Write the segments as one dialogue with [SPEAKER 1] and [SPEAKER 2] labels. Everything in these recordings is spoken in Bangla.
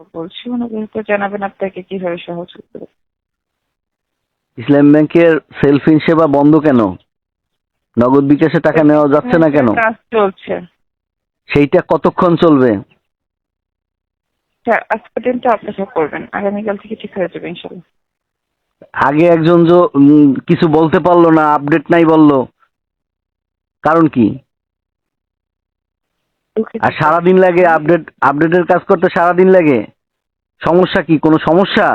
[SPEAKER 1] বলছি অনুগ্রহ করে জানাবেন আপনাকে কিভাবে সহযোগিতা করব।
[SPEAKER 2] ইসলাম ব্যাংকের সেলফিন সেবা বন্ধ কেন? নগদ বিকাশে টাকা নেওয়া যাচ্ছে না কেন?
[SPEAKER 1] কাজ চলছে।
[SPEAKER 2] সেইটা কতক্ষণ চলবে?
[SPEAKER 1] আজ পর্যন্ত অপেক্ষা করবেন, আগামীকাল থেকে ঠিক হয়ে যাবে ইনশাল্লাহ।
[SPEAKER 2] আগে একজন কিছু বলতে পারলো না, আপডেট নাই বললো, কারণ কি?
[SPEAKER 1] দুঃখিত
[SPEAKER 2] আর
[SPEAKER 1] স্যার।
[SPEAKER 2] সারাদিন লাগে আপডেটের কাজ করতে, সারাদিন লাগে। সমস্যা কি? কোনো সমস্যা?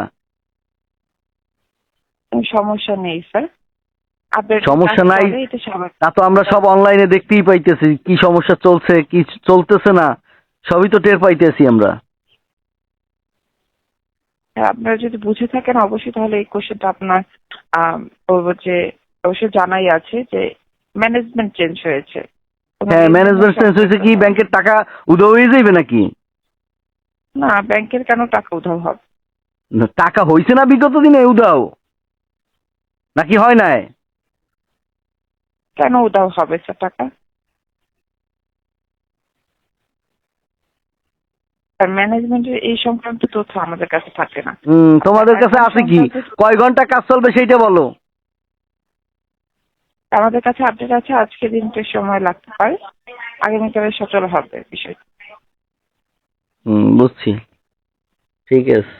[SPEAKER 1] কোনো সমস্যা নেই স্যার, আপডেট
[SPEAKER 2] সমস্যা নাই
[SPEAKER 1] এটা স্বাভাবিক।
[SPEAKER 2] তা তো আমরা সব অনলাইনে দেখতেই পাইতেছি, কি সমস্যা চলছে কি চলতেছে না সবই তো টের পাইতেছি আমরা।
[SPEAKER 1] আপনারা যদি বুঝে থাকেন অবশ্যই, তাহলে এই কোশ্চেনটা আপনার বলবো যে অবশ্যই জানাই আছে যে ম্যানেজমেন্ট চেঞ্জ হয়েছে।
[SPEAKER 2] হ্যাঁ, ম্যানেজমেন্ট চেঞ্জ হয়েছে, কি ব্যাংকের টাকা উধাও হয়ে যাবে নাকি?
[SPEAKER 1] না, ব্যাংকের কেন টাকা উধাও হবে?
[SPEAKER 2] না, টাকা হয়েছে না বিগত দিনে উধাও, নাকি হয় নাই?
[SPEAKER 1] কেন উধাও হবে স্যার টাকা? আর ম্যানেজমেন্টের এই সংক্রান্ত তথ্য আমাদের কাছে থাকে না।
[SPEAKER 2] তোমাদের কাছে আছে কি? কয় ঘন্টা কাজ চলবে সেইটা বলো।
[SPEAKER 1] আমাদের কাছে আপডেট আছে, আজকে দিনটার সময় লাগতে পারে, আগামীকালে সচল হবে বিষয়।
[SPEAKER 2] বুঝছি, ঠিক আছে।